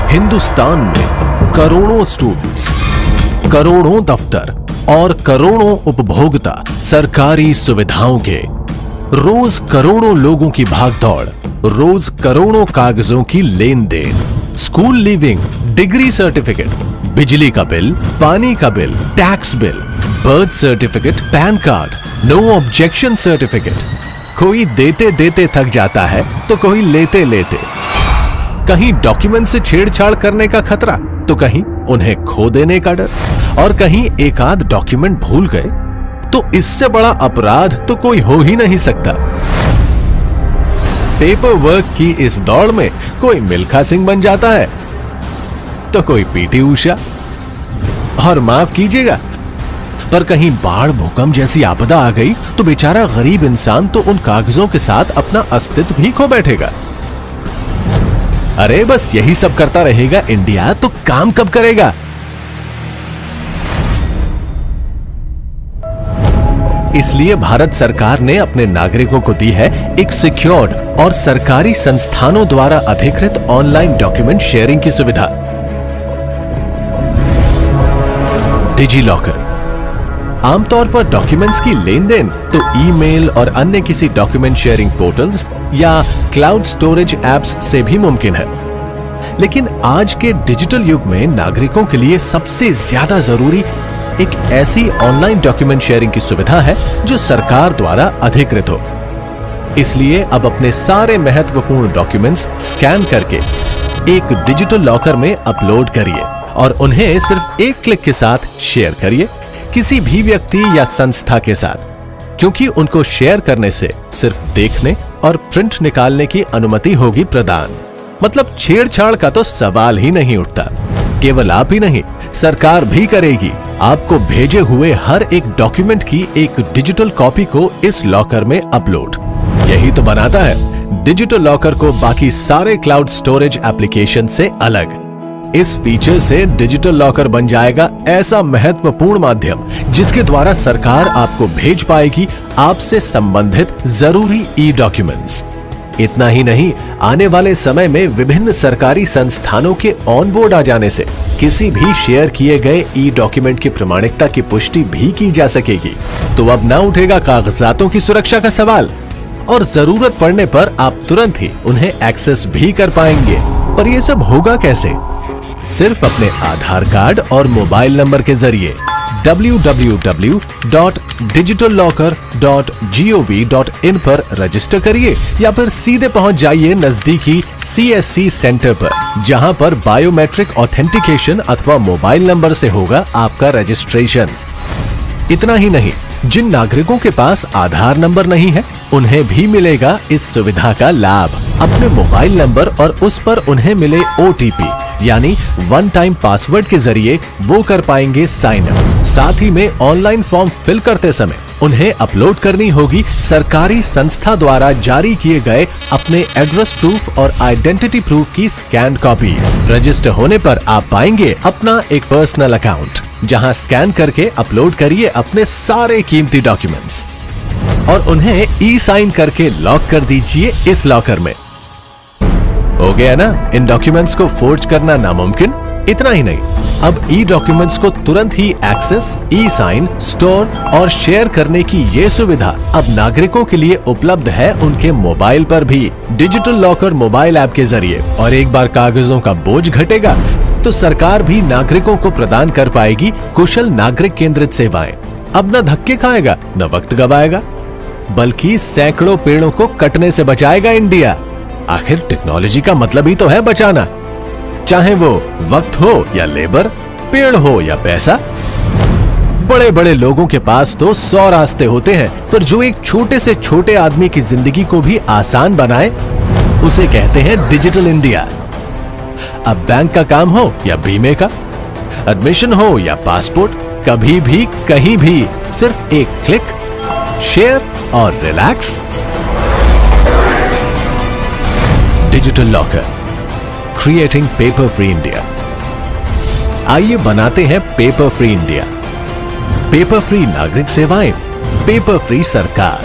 हिंदुस्तान में करोड़ों स्टूडेंट्स, करोड़ों दफ्तर और करोड़ों उपभोक्ता सरकारी सुविधाओं के, रोज करोड़ों लोगों की भागदौड़, रोज करोड़ों कागजों की लेन देन, स्कूल लीविंग, डिग्री सर्टिफिकेट, बिजली का बिल, पानी का bill, tax bill, birth certificate, PAN card, no objection certificate. कोई देते देते थक जाता है तो कोई लेते लेते। कहीं डॉक्यूमेंट से छेड़छाड़ करने का खतरा तो कहीं उन्हें खो देने का डर, और कहीं एक आध डॉक्यूमेंट भूल गए तो इससे बड़ा अपराध तो कोई हो ही नहीं सकता। पेपर वर्क की इस दौड़ में कोई मिल्खा सिंह बन जाता है तो कोई पीटी उषा। और माफ कीजिएगा, पर कहीं बाढ़ भूकंप जैसी आपदा आ गई तो बेचारा गरीब इंसान तो उन कागजों के साथ अपना अस्तित्व भी खो बैठेगा। अरे बस यही सब करता रहेगा इंडिया तो काम कब करेगा? इसलिए भारत सरकार ने अपने नागरिकों को दी है एक सिक्योर्ड और सरकारी संस्थानों द्वारा अधिकृत ऑनलाइन डॉक्यूमेंट शेयरिंग की सुविधा, डिजी लॉकर। आमतौर पर डॉक्यूमेंट्स की लेन देन तो ईमेल और अन्य किसी डॉक्यूमेंट शेयरिंग पोर्टल्स या क्लाउड स्टोरेज एप्स से भी मुमकिन है, लेकिन आज के डिजिटल युग में नागरिकों के लिए सबसे ज्यादा जरूरी एक ऐसी ऑनलाइन डॉक्यूमेंट शेयरिंग की सुविधा है जो सरकार द्वारा अधिकृत हो। इसलिए अब अपने सारे महत्वपूर्ण डॉक्यूमेंट्स स्कैन करके एक डिजिटल लॉकर में अपलोड करिए और उन्हें सिर्फ एक क्लिक के साथ शेयर करिए किसी भी व्यक्ति या संस्था के साथ, क्योंकि उनको शेयर करने से सिर्फ देखने और प्रिंट निकालने की अनुमति होगी प्रदान। मतलब छेड़छाड़ का तो सवाल ही नहीं उठता। केवल आप ही नहीं, सरकार भी करेगी आपको भेजे हुए हर एक डॉक्यूमेंट की एक डिजिटल कॉपी को इस लॉकर में अपलोड। यही तो बनाता है डिजिटल लॉकर को बाकी सारे क्लाउड स्टोरेज एप्लीकेशन से अलग। इस फीचर से डिजिटल लॉकर बन जाएगा ऐसा महत्वपूर्ण माध्यम जिसके द्वारा सरकार आपको भेज पाएगी आपसे संबंधित जरूरी ई डॉक्यूमेंट्स। इतना ही नहीं, आने वाले समय में विभिन्न सरकारी संस्थानों के ऑन बोर्ड आ जाने से किसी भी शेयर किए गए ई डॉक्यूमेंट की प्रामाणिकता की पुष्टि भी की जा सकेगी। तो अब ना उठेगा कागजातों की सुरक्षा का सवाल, और जरूरत पड़ने पर आप तुरंत ही उन्हें एक्सेस भी कर पाएंगे। पर यह सब होगा कैसे? सिर्फ अपने आधार कार्ड और मोबाइल नंबर के जरिए www.digitallocker.gov.in पर रजिस्टर करिए या फिर सीधे पहुंच जाइए नजदीकी CSC सेंटर पर, जहां पर बायोमेट्रिक ऑथेंटिकेशन अथवा मोबाइल नंबर से होगा आपका रजिस्ट्रेशन। इतना ही नहीं, जिन नागरिकों के पास आधार नंबर नहीं है उन्हें भी मिलेगा इस सुविधा का लाभ। अपने मोबाइल नंबर और उस पर उन्हें मिले OTP यानी वन टाइम पासवर्ड के जरिए वो कर पाएंगे साइन अप। साथ ही में ऑनलाइन फॉर्म फिल करते समय उन्हें अपलोड करनी होगी सरकारी संस्था द्वारा जारी किए गए अपने एड्रेस प्रूफ और आइडेंटिटी प्रूफ की स्कैन कॉपीज। रजिस्टर होने पर आप पाएंगे अपना एक पर्सनल अकाउंट, जहां स्कैन करके अपलोड करिए अपने सारे कीमती डॉक्यूमेंट्स और उन्हें ई साइन करके लॉक कर दीजिए इस लॉकर में। हो गया ना इन डॉक्यूमेंट्स को फोर्ज करना नामुमकिन। इतना ही नहीं, अब ई डॉक्यूमेंट्स को तुरंत ही एक्सेस, ई साइन, स्टोर और शेयर करने की ये सुविधा अब नागरिकों के लिए उपलब्ध है उनके मोबाइल पर भी डिजिटल लॉकर मोबाइल ऐप के जरिए। और एक बार कागजों का बोझ घटेगा तो सरकार भी नागरिकों को प्रदान कर पाएगी कुशल नागरिक केंद्रित सेवाएं। अब न धक्के खाएगा न वक्त गवाएगा, बल्कि सैकड़ों पेड़ों को कटने से बचाएगा इंडिया। आखिर टेक्नोलॉजी का मतलब ही तो है बचाना, चाहे वो वक्त हो या लेबर, पेड़ हो या पैसा। बड़े बड़े लोगों के पास तो 100 रास्ते होते हैं, पर जो एक छोटे से छोटे आदमी की जिंदगी को भी आसान बनाए उसे कहते हैं डिजिटल इंडिया। अब बैंक का काम हो या बीमे का, एडमिशन हो या पासपोर्ट, कभी भी कहीं भी सिर्फ एक क्लिक, शेयर और relax. Digital locker, creating paper free India. आइए बनाते हैं paper free India. Paper free नागरिक सेवाएं, पेपर फ्री सरकार।